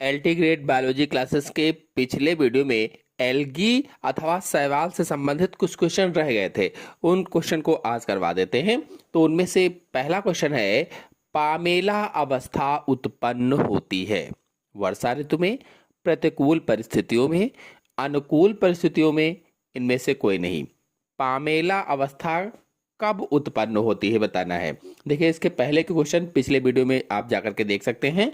LT grade biology classes के पिछले video में एल्गी अथवा शैवाल से संबंधित कुछ क्वेश्चन रह गए थे। उन क्वेश्चन को आज करवा देते हैं। तो उनमें से पहला क्वेश्चन है, पामेला अवस्था उत्पन्न होती है वर्षा ऋतु में, प्रतिकूल परिस्थितियों में, अनुकूल परिस्थितियों में, इनमें से कोई नहीं। पामेला अवस्था कब उत्पन्न होती है बताना है। देखिए, इसके पहले के क्वेश्चन पिछले वीडियो में आप जाकर के देख सकते हैं,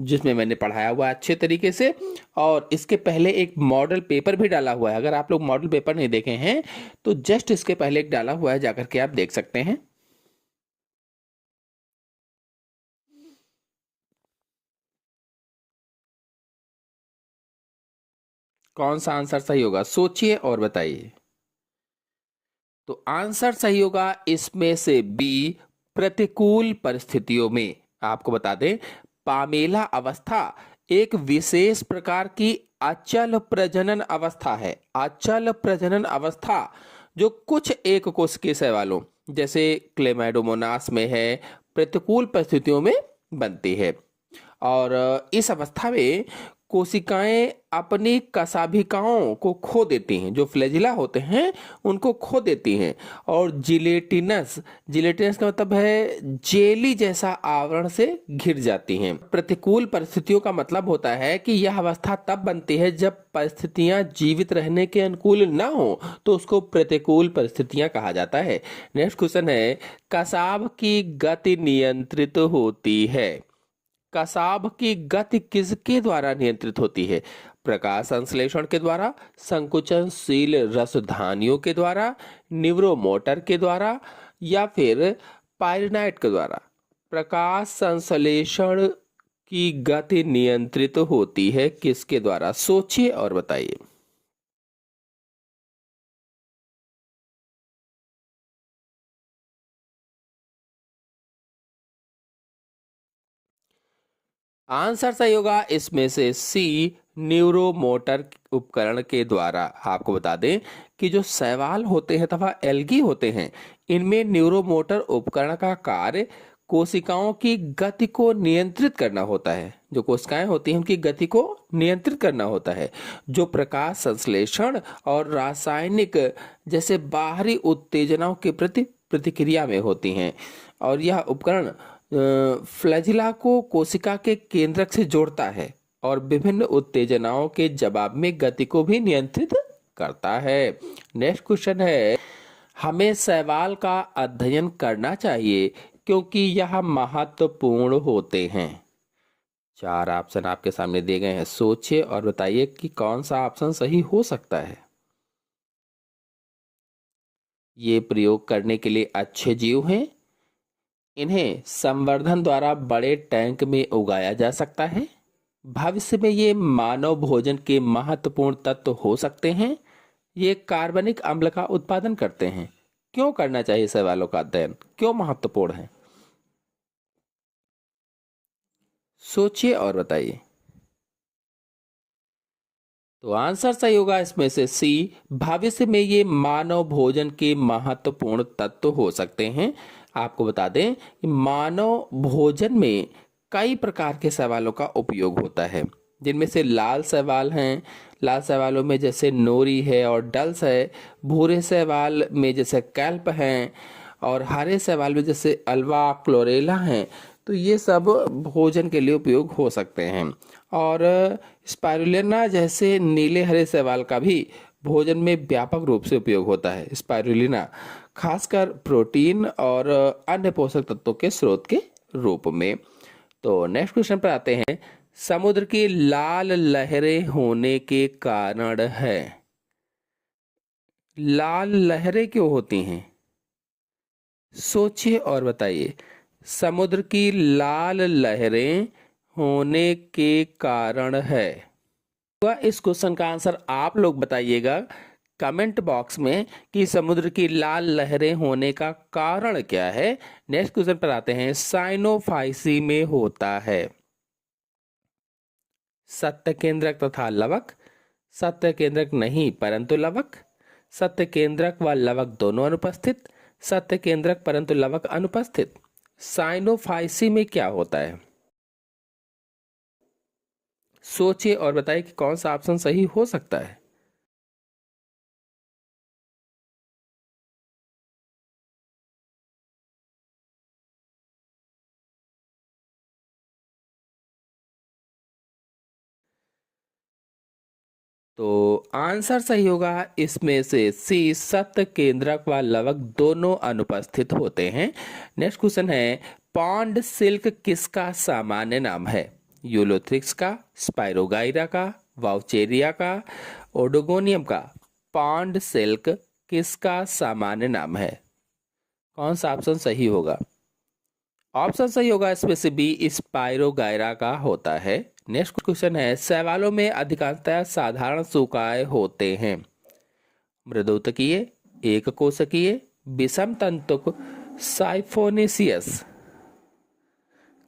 जिसमें मैंने पढ़ाया हुआ है अच्छे तरीके से। और इसके पहले एक मॉडल पेपर भी डाला हुआ है। अगर आप लोग मॉडल पेपर नहीं देखे हैं तो जस्ट इसके पहले एक डाला हुआ है, जाकर के आप देख सकते हैं। कौन सा आंसर सही होगा, सोचिए और बताइए। तो आंसर सही होगा इसमें से बी, प्रतिकूल परिस्थितियों में। आपको बता दें, पामेला अवस्था एक विशेष प्रकार की अचल प्रजनन अवस्था है। अचल प्रजनन अवस्था जो कुछ एक कोशिकीय शैवालों जैसे क्लेमाइडोमोनास में है, प्रतिकूल परिस्थितियों में बनती है। और इस अवस्था में कोशिकाएं अपनी कशाभिकाओं को खो देती हैं, जो फ्लैजिला होते हैं उनको खो देती हैं, और जिलेटिनस जिलेटिनस का मतलब है जेली जैसा आवरण से घिर जाती हैं। प्रतिकूल परिस्थितियों का मतलब होता है कि यह अवस्था तब बनती है जब परिस्थितियां जीवित रहने के अनुकूल ना हो, तो उसको प्रतिकूल परिस्थितियां कहा जाता है। नेक्स्ट क्वेश्चन है, कसाब की गति नियंत्रित होती है। कसाब की गति किसके द्वारा नियंत्रित होती है? प्रकाश संश्लेषण के द्वारा, संकुचनशील रसधानियों के द्वारा, न्यूरोमोटर के द्वारा, या फिर पायरिनाइट के द्वारा। प्रकाश संश्लेषण की गति नियंत्रित होती है किसके द्वारा? सोचिए और बताइए। आंसर सही होगा इसमें से सी, न्यूरोमोटर उपकरण के द्वारा। आपको बता दें कि जो शैवाल होते हैं तथा एल्गी होते हैं, इनमें न्यूरोमोटर उपकरण का कार्य कोशिकाओं की गति को नियंत्रित करना होता है। जो कोशिकाएं होती हैं उनकी गति को नियंत्रित करना होता है, जो प्रकाश संश्लेषण और रासायनिक जैसे बाहरी उत्तेजनाओं के प्रति प्रतिक्रिया में होती हैं। और यह उपकरण फ्लैजिला को कोशिका के केंद्रक से जोड़ता है और विभिन्न उत्तेजनाओं के जवाब में गति को भी नियंत्रित करता है। नेक्स्ट क्वेश्चन है, हमें शैवाल का अध्ययन करना चाहिए क्योंकि यह महत्वपूर्ण होते हैं। चार ऑप्शन आपके सामने दिए गए हैं, सोचिए और बताइए कि कौन सा ऑप्शन सही हो सकता है। ये प्रयोग करने के लिए अच्छे जीव हैं। इन्हें संवर्धन द्वारा बड़े टैंक में उगाया जा सकता है। भविष्य में ये मानव भोजन के महत्वपूर्ण तत्व हो सकते हैं। ये कार्बनिक अम्ल का उत्पादन करते हैं। क्यों करना चाहिए शैवालों का अध्ययन, क्यों महत्वपूर्ण है? सोचिए और बताइए। तो आंसर सही होगा इसमें से सी, भविष्य में ये मानव भोजन के महत्वपूर्ण तत्व हो सकते हैं। आपको बता दें कि मानव भोजन में कई प्रकार के शैवालों का उपयोग होता है, जिनमें से लाल शैवाल हैं। लाल शैवालों में जैसे नोरी है और डल्स है। भूरे शैवाल में जैसे कैल्प हैं, और हरे शैवाल में जैसे अल्वा क्लोरेला हैं। तो ये सब भोजन के लिए उपयोग हो सकते हैं। और स्पाइरुलिना जैसे नीले हरे शैवाल का भी भोजन में व्यापक रूप से उपयोग होता है। स्पाइरुलिना खासकर प्रोटीन और अन्य पोषक तत्वों के स्रोत के रूप में। तो नेक्स्ट क्वेश्चन पर आते हैं, समुद्र की लाल लहरें होने के कारण है। लाल लहरें क्यों होती हैं? सोचिए और बताइए। समुद्र की लाल लहरें होने के कारण है। इस क्वेश्चन का आंसर आप लोग बताइएगा कमेंट बॉक्स में कि समुद्र की लाल लहरें होने का कारण क्या है। नेक्स्ट क्वेश्चन पर आते हैं, साइनोफाइसी में होता है। सत्य केंद्रक तथा लवक, सत्य केंद्रक नहीं परंतु लवक, सत्य केंद्रक व लवक दोनों अनुपस्थित, सत्य केंद्रक परंतु लवक अनुपस्थित। साइनोफाइसी में क्या होता है? सोचिए और बताइए कि कौन सा ऑप्शन सही हो सकता है। तो आंसर सही होगा इसमें से सी, सत्य केंद्रक व लवक दोनों अनुपस्थित होते हैं। नेक्स्ट क्वेश्चन है, पॉन्ड सिल्क किसका सामान्य नाम है? यूलोथ्रिक्स का, स्पाइरोगाइरा का, वाउचेरिया का, ओडोगोनियम का। पॉन्ड सिल्क किसका सामान्य नाम है? कौन सा ऑप्शन सही होगा? ऑप्शन सही होगा इसमें से बी, स्पाइरोगाइरा का होता है। नेक्स्ट क्वेश्चन है, शैवालों में अधिकांशतः साधारण सूकाए होते हैं। मृदुतकीय, एक कोशिकीय, विषम तंतुक, साइफोनेसियस।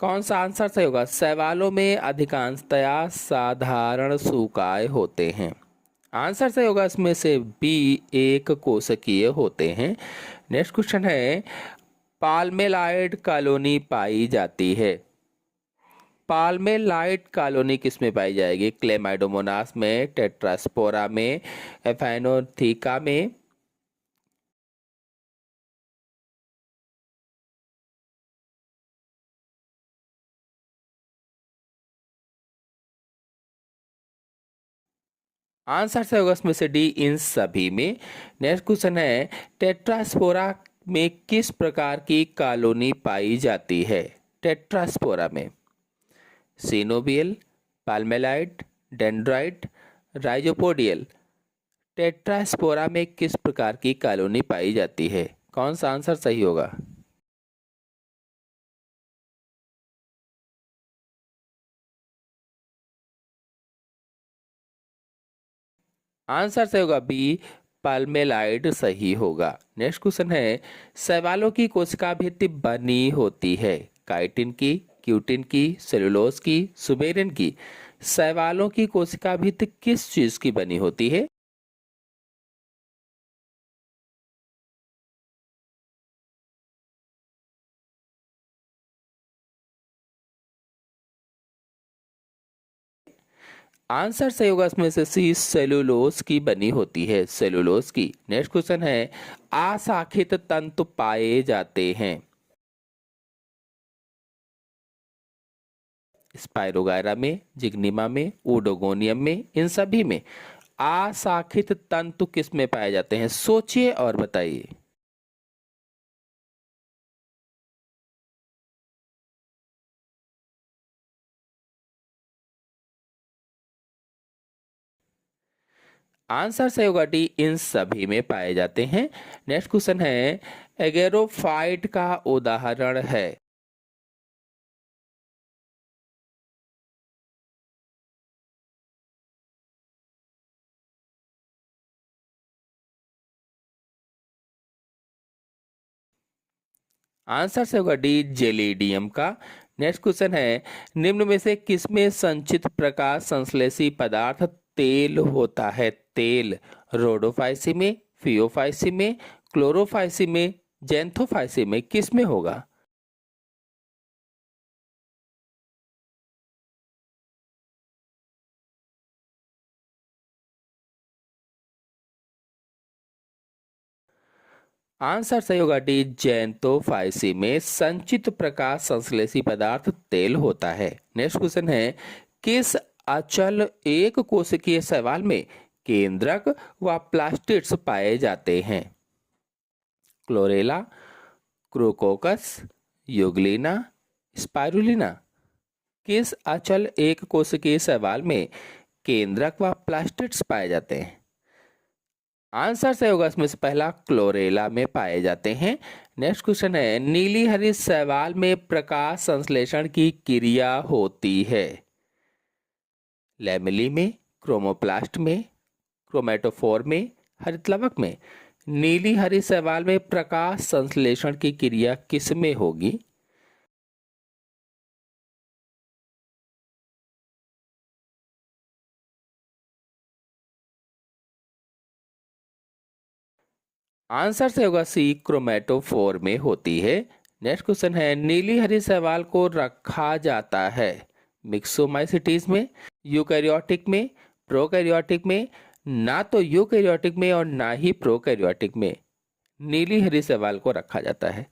कौन सा आंसर सही होगा? शैवालों में अधिकांशतया साधारण सूकाए होते हैं। आंसर सही होगा इसमें से बी, एक कोशिकीय होते हैं। नेक्स्ट क्वेश्चन है, पाल्मेलाइड कॉलोनी पाई जाती है। पाल्मेलाइड कॉलोनी किस में पाई जाएगी? क्लेमाइडोमोनास में, टेट्रास्पोरा में, एफाइनोथीका में। आंसर सही होगा इसमें से डी, इन सभी में। नेक्स्ट क्वेश्चन है, टेट्रास्पोरा में किस प्रकार की कॉलोनी पाई जाती है? टेट्रास्पोरा में सिनोबियल, पाल्मेलाइड, डेंड्राइट, राइजोपोडियल। टेट्रास्पोरा में किस प्रकार की कॉलोनी पाई जाती है? कौन सा आंसर सही होगा? आंसर सही होगा बी, पाल्मेलाइड सही होगा। नेक्स्ट क्वेश्चन है, शैवालों की कोशिका भित्ति बनी होती है काइटिन की, क्यूटिन की, सेलुलोज की, सुबेरिन की। शैवालों की कोशिका भित्ति किस चीज की बनी होती है? आंसर सही होगा इसमें से सी, सेलुलोज की बनी होती है, सेलुलोज की। नेक्स्ट क्वेश्चन है, अशाखित तंतु पाए जाते हैं स्पाइरोगायरा में, जिग्निमा में, ओडोगोनियम में, इन सभी में अशाखित तंतु किस में पाए जाते हैं? सोचिए और बताइए। आंसर सही होगा डी, इन सभी में पाए जाते हैं। नेक्स्ट क्वेश्चन है, एगेरोफाइट का उदाहरण है। आंसर से होगा डी, जेलिडियम का। नेक्स्ट क्वेश्चन है, निम्न में से किसमें संचित प्रकाश संश्लेषी पदार्थ तेल होता है? तेल रोडोफाइसी में, फियोफाइसी में, क्लोरोफाइसी में, जेंथोफाइसी में, किस में होगा? आंसर सही होगा डी, जेंथोफाइसी में संचित प्रकाश संश्लेषी पदार्थ तेल होता है। नेक्स्ट क्वेश्चन है, किस अचल एक कोशिकीय शैवाल में केंद्रक व प्लास्टिड्स पाए जाते हैं? Chlorella, Chroococcus, Euglena, Spirulina. किस अचल एक कोशिकीय शैवाल में केंद्रक व प्लास्टिड्स पाए जाते हैं? आंसर सही होगा इसमें से पहला, क्लोरेला में पाए जाते हैं। नेक्स्ट क्वेश्चन है, नीली हरित शैवाल में प्रकाश संश्लेषण की क्रिया होती है लैमेली में, क्रोमोप्लास्ट में, क्रोमेटोफोर में, हरित लवक में। नीली हरित शैवाल में प्रकाश संश्लेषण की क्रिया किस में होगी? आंसर से होगा सी, क्रोमेटोफोर में होती है। नेक्स्ट क्वेश्चन है, नीली हरी शैवाल को रखा जाता है मिक्सोमाइसिटीज में, यूकैरियोटिक में, प्रोकैरियोटिक में, ना तो यूकैरियोटिक में और ना ही प्रोकैरियोटिक में नीली हरी शैवाल को रखा जाता है।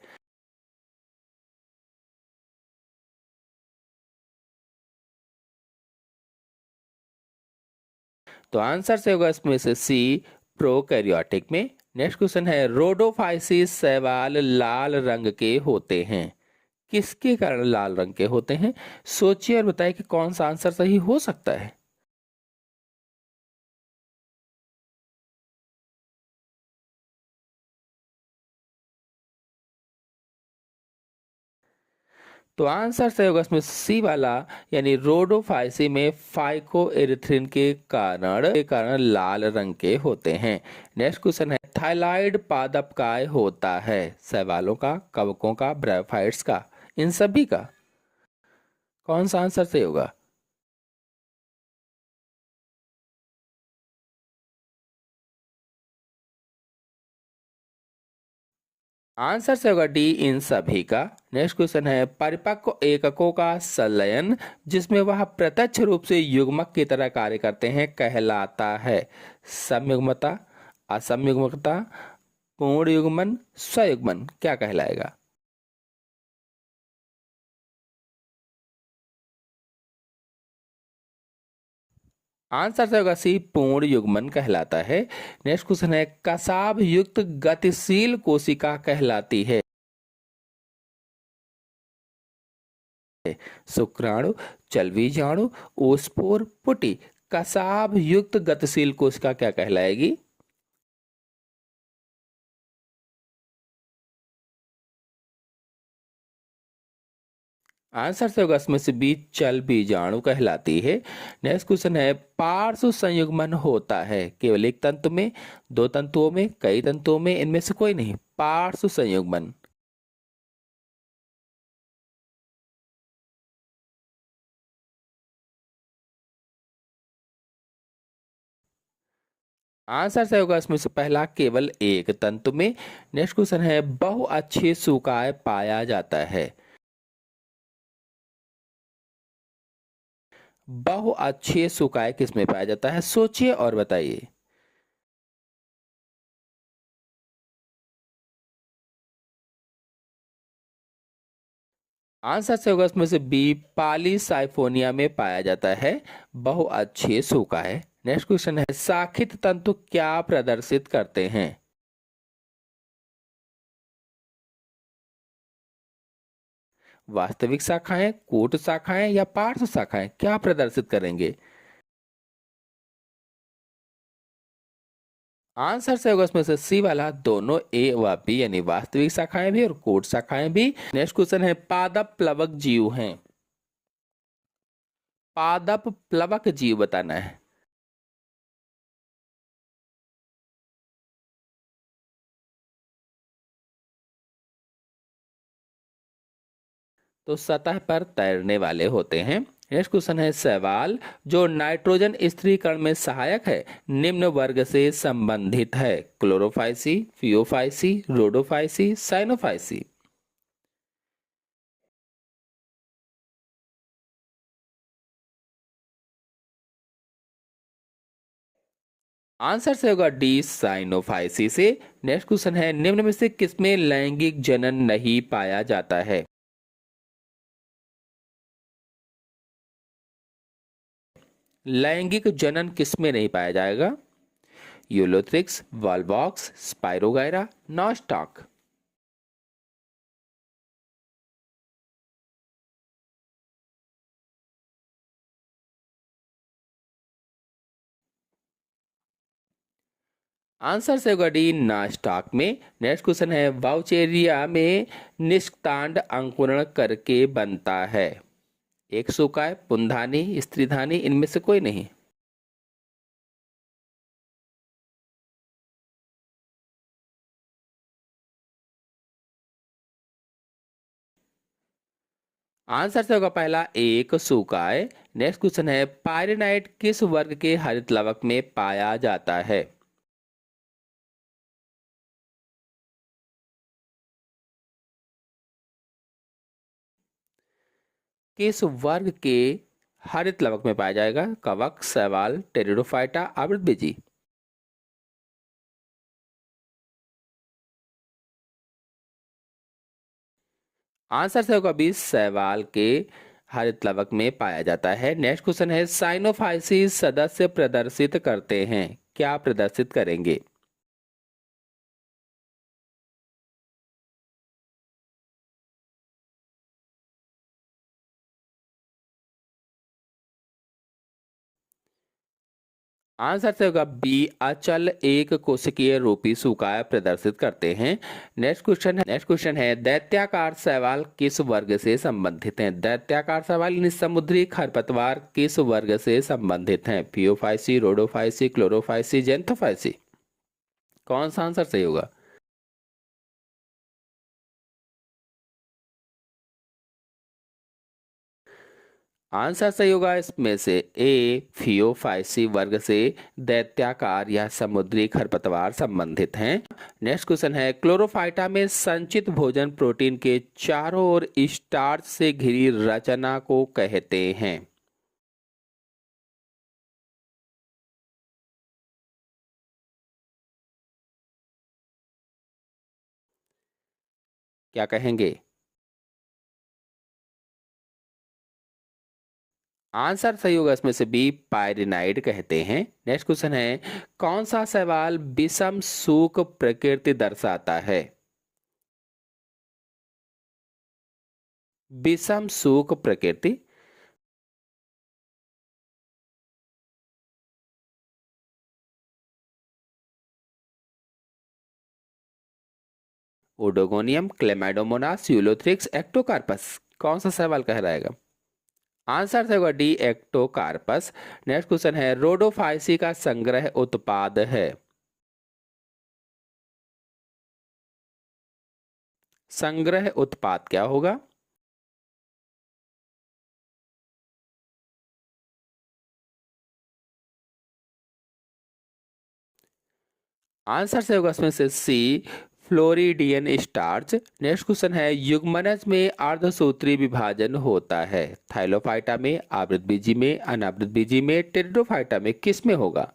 तो आंसर से होगा इसमें से सी, प्रोकैरियोटिक में। नेक्स्ट क्वेश्चन है, रोडोफाइसिस शैवाल लाल रंग के होते हैं, किसके कारण लाल रंग के होते हैं? सोचिए और बताइए कि कौन सा आंसर सही हो सकता है। तो आंसर सही होगा इसमें सी वाला, यानी रोडोफाइसी में फाइकोएरिथ्रिन के कारण लाल रंग के होते हैं। नेक्स्ट क्वेश्चन है, थाइलॉइड पादप काय होता है? शैवालों का, कवकों का, ब्रायोफाइट्स का, इन सभी का? कौन सा आंसर सही होगा? आंसर से होगा डी, इन सभी का। नेक्स्ट क्वेश्चन है, परिपक्व एककों का संलयन जिसमें वह प्रत्यक्ष रूप से युग्मक की तरह कार्य करते हैं कहलाता है? संयुग्मता, असंयुग्मता, पूर्ण युग्मन, स्वयुग्मन, क्या कहलाएगा? आंसर से होगा सी, पूर्ण युग्मन कहलाता है। नेक्स्ट क्वेश्चन है, कसाव युक्त गतिशील कोशिका कहलाती है? शुक्राणु, चलबीजाणु, ओस्पोर, पुटी, कसाव युक्त गतिशील कोशिका क्या कहलाएगी? आंसर से होगा इसमें से बी, चल बीजाणु कहलाती है। नेक्स्ट क्वेश्चन है, पार्श्व संयुग्मन होता है केवल एक तंतु में, दो तंतुओं में, कई तंतुओं में, इनमें से कोई नहीं, पार्श्व संयुग्मन। आंसर से होगा इसमें से पहला, केवल एक तंतु में। नेक्स्ट क्वेश्चन है, बहुअक्षीय सूकाय पाया जाता है? बहुअक्षीय सूकाय किसमें पाया जाता है? सोचिए और बताइए। आंसर से होगा इसमें से बी, पॉलीसाइफोनिया में पाया जाता है बहुअक्षीय सूकाय। नेक्स्ट क्वेश्चन है, शाखित तंतु क्या प्रदर्शित करते हैं? वास्तविक शाखाएं, कूट शाखाएं या पार्श्व शाखाएं, क्या प्रदर्शित करेंगे? आंसर से होगा इसमें से सी वाला, दोनों ए व बी, यानी वास्तविक शाखाएं भी और कूट शाखाएं भी। नेक्स्ट क्वेश्चन है, पादप प्लवक जीव हैं, पादप प्लवक जीव बताना है। तो सतह पर तैरने वाले होते हैं। नेक्स्ट क्वेश्चन है, सवाल जो नाइट्रोजन स्थिरीकरण में सहायक है निम्न वर्ग से संबंधित है? Chlorophyceae, Phaeophyceae, Rhodophyceae, Cyanophyceae. Answer से होगा डी, साइनोफाइसी से। नेक्स्ट क्वेश्चन है, निम्न में से किसमें लैंगिक जनन नहीं पाया जाता है? लैंगिक जनन किसमें नहीं पाया जाएगा? Ulothrix, Volvox, Spirogyra, Nostoc. Answer से होगा डी, नास्टॉक में। नेक्स्ट क्वेश्चन है, वाउचेरिया में निष्कांड अंकुरण करके बनता है? एक सुकाय, पुंधानी, स्त्रीधानी, इनमें से कोई नहीं। आंसर से होगा पहला, एक सुकाय। नेक्स्ट क्वेश्चन है, पायरेनाइट किस वर्ग के हरित लवक में पाया जाता है? किस वर्ग के हरित लवक में पाया जाएगा? कवक, शैवाल, टेरिडोफाइटा, आवृतबीजी। आंसर से होगा 20, शैवाल के हरित लवक में पाया जाता है। नेक्स्ट क्वेश्चन है, साइनोफाइसिस सदस्य प्रदर्शित करते हैं, क्या प्रदर्शित करेंगे? आंसर से होगा बी, अचल एक कोशिकीय रूपी सूखाय प्रदर्शित करते हैं। नेक्स्ट क्वेश्चन है दैत्याकार शैवाल किस वर्ग से संबंधित हैं? दैत्याकार शैवाल यानी समुद्री खरपतवार किस वर्ग से संबंधित हैं? Phaeophyceae, Rhodophyceae, Chlorophyceae, Xanthophyceae. कौन सा आंसर सही होगा? आंसर सही होगा इसमें से ए, फियोफाइसी वर्ग से दैत्याकार या समुद्री खरपतवार संबंधित हैं। नेक्स्ट क्वेश्चन है, क्लोरोफाइटा में संचित भोजन प्रोटीन के चारों ओर स्टार्च से घिरी रचना को कहते हैं? क्या कहेंगे? आंसर सही होगा इसमें से बी, पायरिनाइड कहते हैं। नेक्स्ट क्वेश्चन है, कौन सा सवाल विषम सूख प्रकृति दर्शाता है? विषम सूख प्रकृति। Oedogonium, Chlamydomonas, Ulothrix, Ectocarpus. कौन सा सवाल कह रहेगा? आंसर से होगा डी, एक्टोकार्पस। नेक्स्ट क्वेश्चन है, रोडोफाइसी का संग्रह उत्पाद है? संग्रह उत्पाद क्या होगा? आंसर से होगा इसमें से सी, फ्लोरिडियन स्टार्च। नेक्स्ट क्वेश्चन है, युग्मनज में अर्धसूत्री विभाजन होता है? थाइलोफाइटा में, आवृतबीजी में, अनावृतबीजी में, टेरिडोफाइटा में, किस में होगा?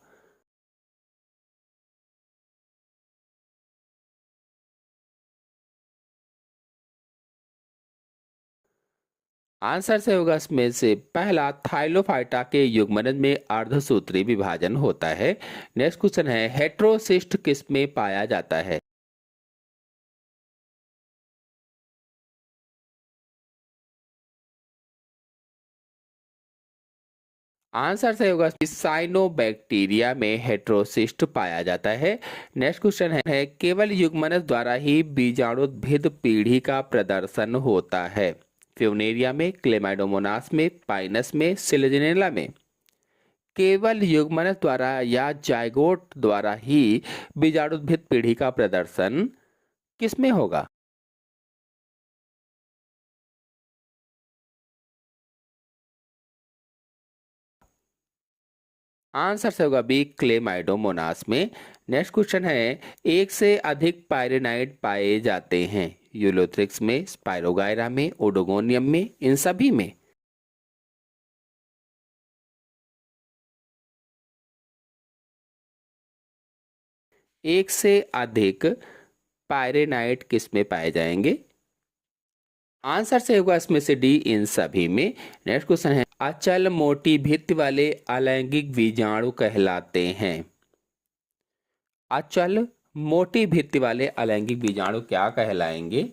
आंसर से होगा इसमें से पहला, थाइलोफाइटा के युग्मनज में अर्धसूत्री विभाजन होता है। नेक्स्ट क्वेश्चन है, हेट्रोसिस्ट किस में पाया जाता है? आंसर सही होगा, साइनोबैक्टीरिया में हेट्रोसिस्ट पाया जाता है। नेक्स्ट क्वेश्चन है, केवल युग्मनज द्वारा ही बीजाणुद्भिद पीढ़ी का प्रदर्शन होता है? फ्यूनेरिया में, क्लेमाइडोमोनास में, पाइनस में, सिलेजिनेला में। केवल युग्मनज द्वारा या जाइगोट द्वारा ही बीजाणुद्भिद पीढ़ी का प्रदर्शन किसमें होगा? आंसर से होगा बी, क्लेमाइडोमोनास में। नेक्स्ट क्वेश्चन है, एक से अधिक पायरेनाइड पाए जाते हैं? यूलोथ्रिक्स में, स्पाइरोगायरा में, ओडोगोनियम में, इन सभी में। एक से अधिक पायरेनाइड किस में पाए जाएंगे? आंसर से होगा इसमें से डी, इन सभी में। नेक्स्ट क्वेश्चन है, अचल मोटी भित्ति वाले अलैंगिक बीजाणु कहलाते हैं? अचल मोटी भित्ति वाले अलैंगिक बीजाणु क्या कहलाएंगे?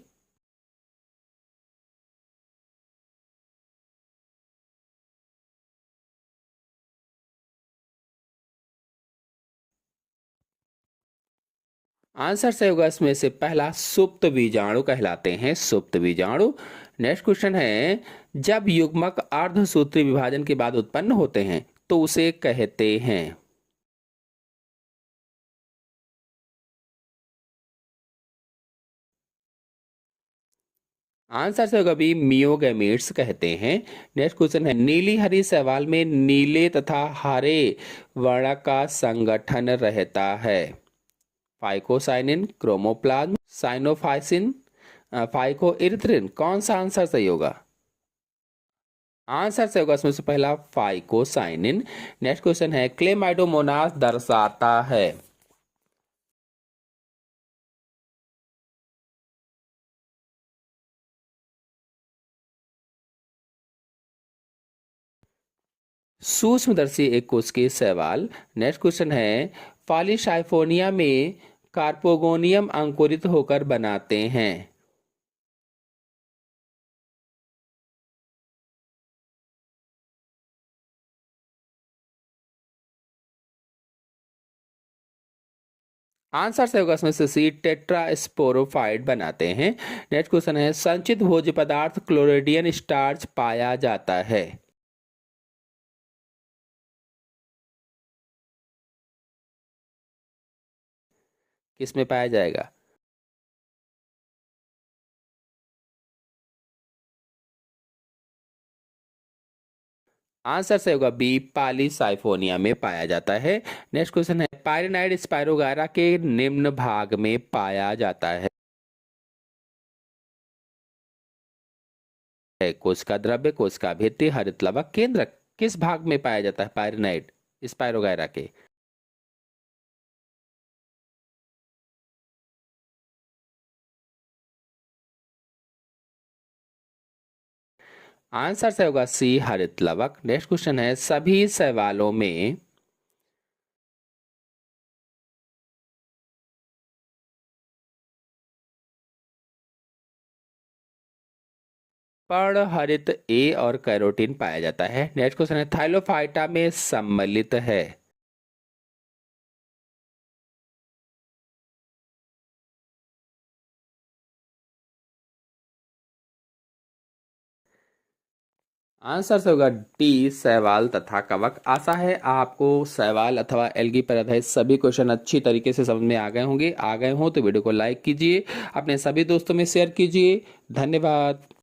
आंसर से होगा इसमें से पहला, सुप्त बीजाणु कहलाते हैं, सुप्त बीजाणु। नेक्स्ट क्वेश्चन है, जब युग्मक अर्धसूत्री विभाजन के बाद उत्पन्न होते हैं तो उसे कहते हैं? आंसर से होगा बी, मियोगैमीट्स कहते हैं। नेक्स्ट क्वेश्चन है, नीली हरी शैवाल में नीले तथा हरे वर्ण का संगठन रहता है? Phycocyanin, chromoplasm, cyanophycin, phycoerythrin. कौन सा आंसर सही होगा? आंसर से होगा इसमें से पहला फाइकोसाइनिन। नेक्स्ट क्वेश्चन है क्लेमाइडोमोनास दर्शाता है। सूक्ष्मदर्शी एक कोश के शैवाल। नेक्स्ट क्वेश्चन है पॉलीसाइफोनिया में कार्पोगोनियम अंकुरित होकर बनाते हैं। आंसर से होगा इसमें से सी टेट्रास्पोरोफाइट बनाते हैं। नेक्स्ट क्वेश्चन है संचित भोज्य पदार्थ क्लोरिडियन स्टार्च पाया जाता है। किसमें पाया जाएगा? आंसर से होगा बी पॉलीसाइफोनिया में पाया जाता है। नेक्स्ट क्वेश्चन है पायरेनाइड स्पायरोगारा के निम्न भाग में पाया जाता है। कोशिका द्रव्य, कोशिका भित्ति, हरित लवक, केंद्रक, किस भाग में पाया जाता है पायरेनाइड स्पायरोगारा के? आंसर से होगा सी हरित लवक। नेक्स्ट क्वेश्चन है सभी शैवालों में पर्णहरित ए और कैरोटीन पाया जाता है। नेक्स्ट क्वेश्चन है थाइलोफाइटा में सम्मिलित है। आंसर से होगा डी शैवाल तथा कवक। आशा है आपको शैवाल अथवा एल्गी पर आधारित सभी क्वेश्चन अच्छी तरीके से समझ में आ गए हों तो वीडियो को लाइक कीजिए, अपने सभी दोस्तों में शेयर कीजिए। धन्यवाद।